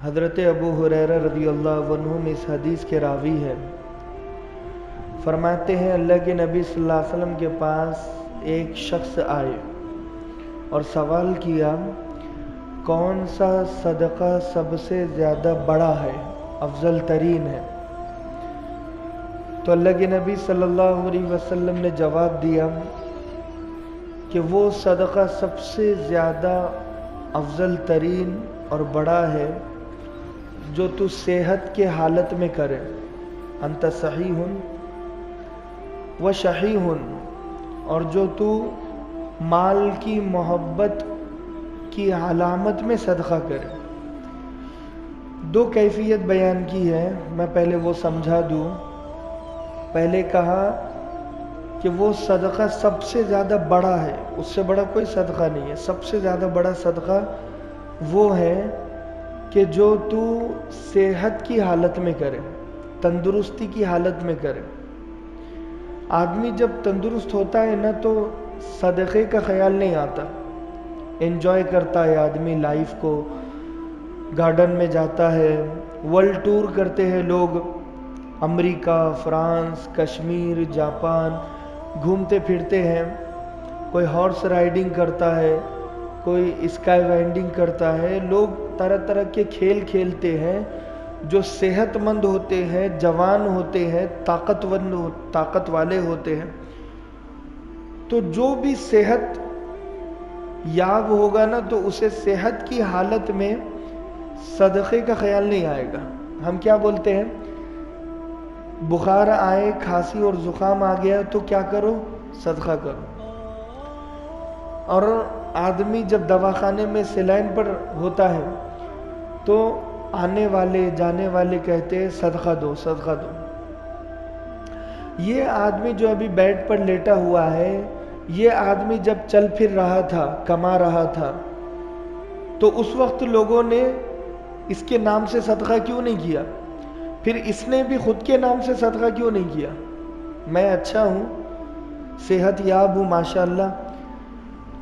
حضرت ابو ہریرہ رضی اللہ عنہ میں اس حدیث کے راوی ہے، فرماتے ہیں اللہ کے نبی صلی اللہ علیہ وسلم کے پاس ایک شخص آئے اور سوال کیا کون سا صدقہ سب سے زیادہ بڑا ہے، افضل ترین ہے؟ تو اللہ کے نبی صلی اللہ علیہ وسلم نے جواب دیا کہ وہ صدقہ سب سے زیادہ افضل ترین اور بڑا ہے جو تو صحت کے حالت میں کرے، انت صحیح و شحیح، اور جو تو مال کی محبت کی علامت میں صدقہ کرے۔ دو کیفیت بیان کی ہے، میں پہلے وہ سمجھا دوں۔ پہلے کہا کہ وہ صدقہ سب سے زیادہ بڑا ہے، اس سے بڑا کوئی صدقہ نہیں ہے۔ سب سے زیادہ بڑا صدقہ وہ ہے کہ جو تو صحت کی حالت میں کرے، تندرستی کی حالت میں کرے۔ آدمی جب تندرست ہوتا ہے نا تو صدقے کا خیال نہیں آتا، انجوائے کرتا ہے آدمی لائف کو، گارڈن میں جاتا ہے، ورلڈ ٹور کرتے ہیں لوگ، امریکہ، فرانس، کشمیر، جاپان گھومتے پھرتے ہیں، کوئی ہارس رائڈنگ کرتا ہے، کوئی اسکائی وائنڈنگ کرتا ہے، لوگ طرح طرح کے کھیل کھیلتے ہیں جو صحت مند ہوتے ہیں، جوان ہوتے ہیں، طاقت والے ہوتے ہیں۔ تو جو بھی صحت یاب ہوگا نا تو اسے صحت کی حالت میں صدقے کا خیال نہیں آئے گا۔ ہم کیا بولتے ہیں؟ بخار آئے، کھانسی اور زکام آ گیا تو کیا کرو؟ صدقہ کرو۔ اور آدمی جب دواخانے میں سیلائن پر ہوتا ہے تو آنے والے جانے والے کہتے ہیں صدقہ دو، صدقہ دو۔ یہ آدمی جو ابھی بیڈ پر لیٹا ہوا ہے، یہ آدمی جب چل پھر رہا تھا، کما رہا تھا، تو اس وقت لوگوں نے اس کے نام سے صدقہ کیوں نہیں کیا؟ پھر اس نے بھی خود کے نام سے صدقہ کیوں نہیں کیا؟ میں اچھا ہوں، صحت یاب ہوں ماشاءاللہ،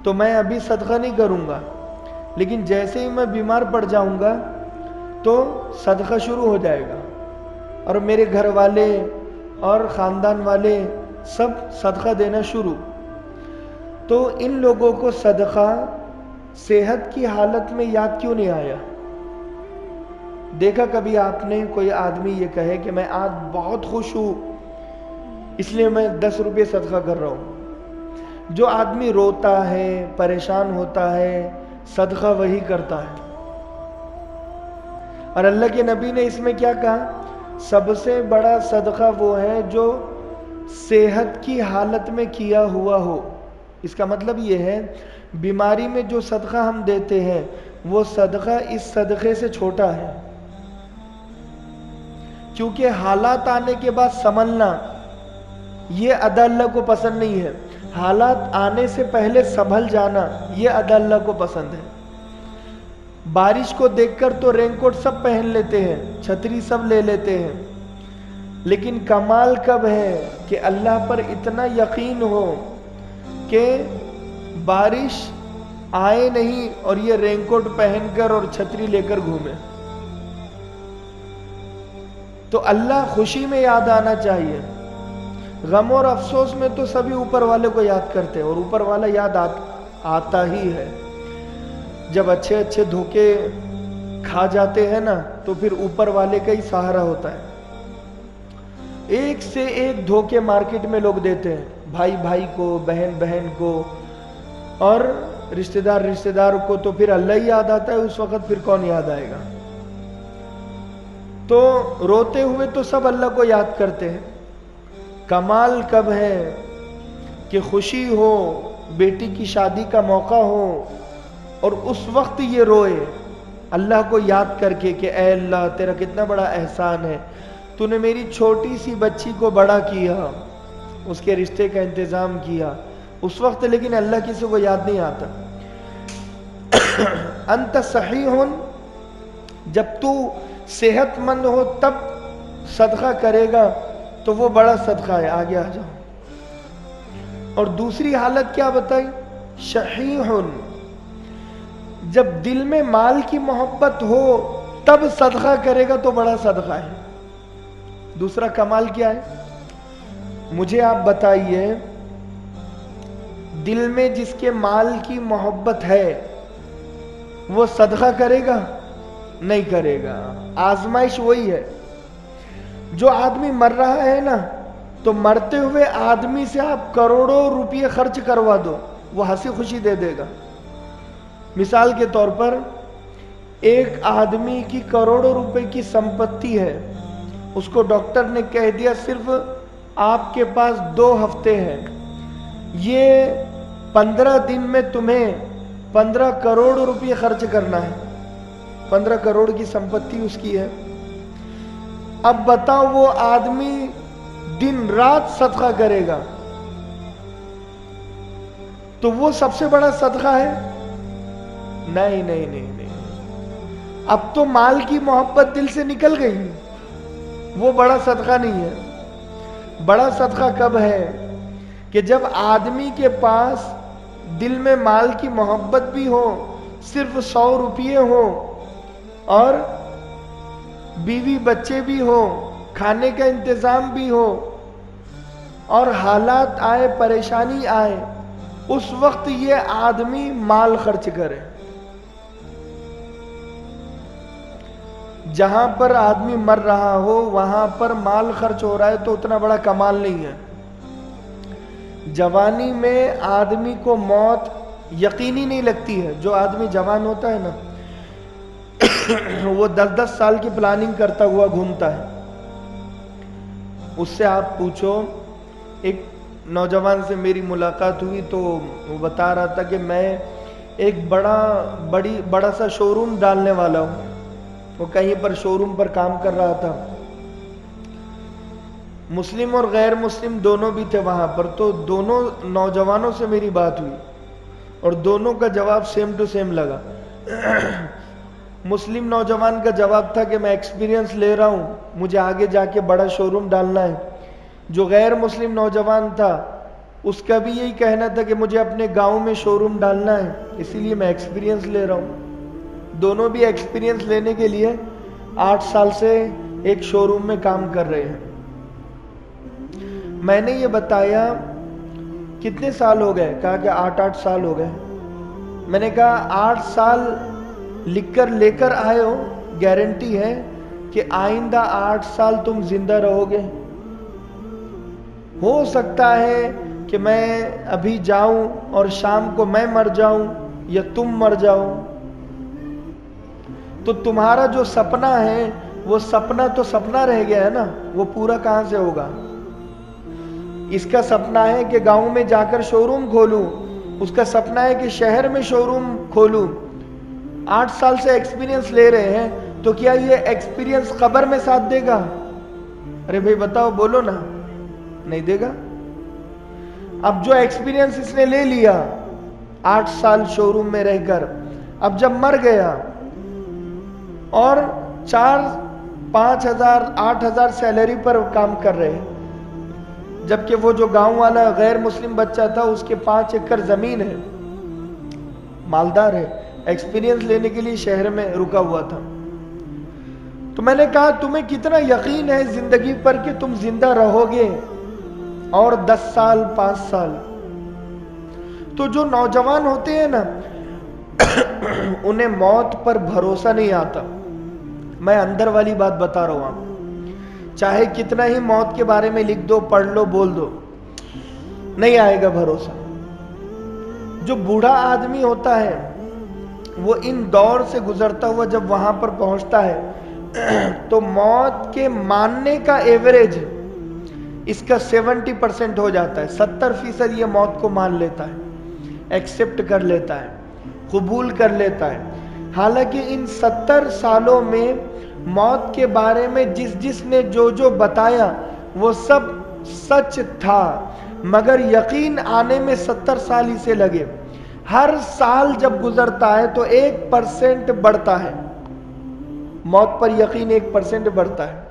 تو میں ابھی صدقہ نہیں کروں گا، لیکن جیسے ہی میں بیمار پڑ جاؤں گا تو صدقہ شروع ہو جائے گا، اور میرے گھر والے اور خاندان والے سب صدقہ دینا شروع۔ تو ان لوگوں کو صدقہ صحت کی حالت میں یاد کیوں نہیں آیا؟ دیکھا کبھی آپ نے کوئی آدمی یہ کہے کہ میں آج بہت خوش ہوں اس لیے میں 10 روپے صدقہ کر رہا ہوں؟ جو آدمی روتا ہے، پریشان ہوتا ہے، صدقہ وہی کرتا ہے۔ اور اللہ کے نبی نے اس میں کیا کہا؟ سب سے بڑا صدقہ وہ ہے جو صحت کی حالت میں کیا ہوا ہو۔ اس کا مطلب یہ ہے بیماری میں جو صدقہ ہم دیتے ہیں وہ صدقہ اس صدقے سے چھوٹا ہے، کیونکہ حالات آنے کے بعد سنبھلنا یہ ادا اللہ کو پسند نہیں ہے، حالات آنے سے پہلے سنبھل جانا یہ ادا اللہ کو پسند ہے۔ بارش کو دیکھ کر تو رین کوٹ سب پہن لیتے ہیں، چھتری سب لے لیتے ہیں، لیکن کمال کب ہے کہ اللہ پر اتنا یقین ہو کہ بارش آئے نہیں اور یہ رین کوٹ پہن کر اور چھتری لے کر گھومے۔ تو اللہ خوشی میں یاد آنا چاہیے، غم اور افسوس میں تو سبھی اوپر والے کو یاد کرتے ہیں، اور اوپر والا یاد آتا ہی ہے۔ جب اچھے اچھے دھوکے کھا جاتے ہیں نا تو پھر اوپر والے کا ہی سہارا ہوتا ہے۔ ایک سے ایک دھوکے مارکیٹ میں لوگ دیتے ہیں، بھائی بھائی کو، بہن بہن کو، اور رشتہ دار کو، تو پھر اللہ ہی یاد آتا ہے اس وقت، پھر کون یاد آئے گا؟ تو روتے ہوئے تو سب اللہ کو یاد کرتے ہیں۔ کمال کب ہے کہ خوشی ہو، بیٹی کی شادی کا موقع ہو اور اس وقت یہ روئے اللہ کو یاد کر کے کہ اے اللہ تیرا کتنا بڑا احسان ہے، تو نے میری چھوٹی سی بچی کو بڑا کیا، اس کے رشتے کا انتظام کیا۔ اس وقت لیکن اللہ کسی کو یاد نہیں آتا۔ انت صحیح، جب تو صحت مند ہو تب صدقہ کرے گا تو وہ بڑا صدقہ ہے، آگے آ جاؤ۔ اور دوسری حالت کیا بتائی؟ شحیح، جب دل میں مال کی محبت ہو تب صدقہ کرے گا تو بڑا صدقہ ہے. دوسرا کمال کیا ہے؟ مجھے آپ بتائیے، دل میں جس کے مال کی محبت ہے وہ صدقہ کرے گا؟ نہیں کرے گا. آزمائش وہی ہے. جو آدمی مر رہا ہے نا، تو مرتے ہوئے آدمی سے آپ کروڑوں روپے خرچ کروا دو، وہ ہنسی خوشی دے دے گا. مثال کے طور پر ایک آدمی کی کروڑوں روپے کی سمپتی ہے، اس کو ڈاکٹر نے کہہ دیا صرف آپ کے پاس 2 ہفتے ہیں، یہ 15 دن میں تمہیں 15 کروڑ روپے خرچ کرنا ہے. 15 کروڑ کی سمپتی اس کی ہے. اب بتاؤ وہ آدمی دن رات صدقہ کرے گا تو وہ سب سے بڑا صدقہ ہے؟ نہیں نہیں نہیں نہیں. اب تو مال کی محبت دل سے نکل گئی، وہ بڑا صدقہ نہیں ہے. بڑا صدقہ کب ہے؟ کہ جب آدمی کے پاس دل میں مال کی محبت بھی ہو، صرف 100 روپے ہو، اور بیوی بچے بھی ہو، کھانے کا انتظام بھی ہو، اور حالات آئے، پریشانی آئے، اس وقت یہ آدمی مال خرچ کرے. جہاں پر آدمی مر رہا ہو وہاں پر مال خرچ ہو رہا ہے تو اتنا بڑا کمال نہیں ہے. جوانی میں آدمی کو موت یقینی نہیں لگتی ہے. جو آدمی جوان ہوتا ہے نا وہ 10-10 سال کی پلاننگ کرتا ہوا گھومتا ہے. اس سے آپ پوچھو، ایک نوجوان سے میری ملاقات ہوئی تو وہ بتا رہا تھا کہ میں ایک بڑا سا شو روم ڈالنے والا ہوں. وہ کہیں پر شو روم پر کام کر رہا تھا. مسلم اور غیر مسلم دونوں بھی تھے وہاں پر. تو دونوں نوجوانوں سے میری بات ہوئی اور دونوں کا جواب سیم ٹو سیم لگا. مسلم نوجوان کا جواب تھا کہ میں ایکسپیرینس لے رہا ہوں، مجھے آگے جا کے بڑا شو روم ڈالنا ہے. جو غیر مسلم نوجوان تھا اس کا بھی یہی کہنا تھا کہ مجھے اپنے گاؤں میں شو روم ڈالنا ہے، اسی لیے میں ایکسپیرینس لے رہا ہوں. دونوں بھی ایکسپیرینس لینے کے لیے 8 سال سے ایک شو روم میں کام کر رہے ہیں. میں نے یہ بتایا کتنے سال ہو گئے؟ کہا کہ 8 سال ہو گئے. میں نے کہا 8 سال لکھ کر لے کر آئے ہو، گارنٹی ہے کہ آئندہ 8 سال تم زندہ رہو گے؟ ہو سکتا ہے کہ میں ابھی جاؤں اور شام کو میں مر جاؤں یا تم مر جاؤ. تو تمہارا جو سپنا ہے وہ سپنا تو سپنا رہ گیا ہے نا، وہ پورا کہاں سے ہوگا؟ اس کا سپنا ہے کہ گاؤں میں جا کر شو روم کھولوں، اس کا سپنا ہے کہ شہر میں شو روم کھولوں. 8 سال سے ایکسپیرینس لے رہے ہیں تو کیا یہ ایکسپیرینس قبر میں ساتھ دے گا؟ ارے بھائی بتاؤ، بولو نا. نہیں دے گا. اب جو ایکسپیرینس اس نے لے لیا 8 سال شو روم میں رہ کر، اب جب مر گیا اور 4-5 ہزار 8 ہزار سیلری پر کام کر رہے، جبکہ وہ جو گاؤں والا غیر مسلم بچہ تھا اس کے 5 ایکڑ زمین ہے، مالدار ہے، ایکسپیرینس لینے کے لیے شہر میں رکا ہوا تھا. تو میں نے کہا تمہیں کتنا یقین ہے زندگی پر کہ تم زندہ رہو گے اور 10 سال 5 سال؟ تو جو نوجوان ہوتے ہیں نا انہیں موت پر بھروسہ نہیں آتا. میں اندر والی بات بتا رہا ہوں آپ، چاہے کتنا ہی موت کے بارے میں لکھ دو، پڑھ لو، بول دو، نہیں آئے گا بھروسہ. جو بوڑھا آدمی ہوتا ہے وہ ان دور سے گزرتا ہوا جب وہاں پر پہنچتا ہے تو موت کے ماننے کا ایوریج اس کا 70% ہو جاتا ہے. 70% یہ موت کو مان لیتا ہے، ایکسپٹ کر لیتا ہے، قبول کر لیتا ہے. حالانکہ ان 70 سالوں میں موت کے بارے میں جس نے جو بتایا وہ سب سچ تھا، مگر یقین آنے میں 70 سال ہی سے لگے. ہر سال جب گزرتا ہے تو 1% بڑھتا ہے، موت پر یقین 1% بڑھتا ہے.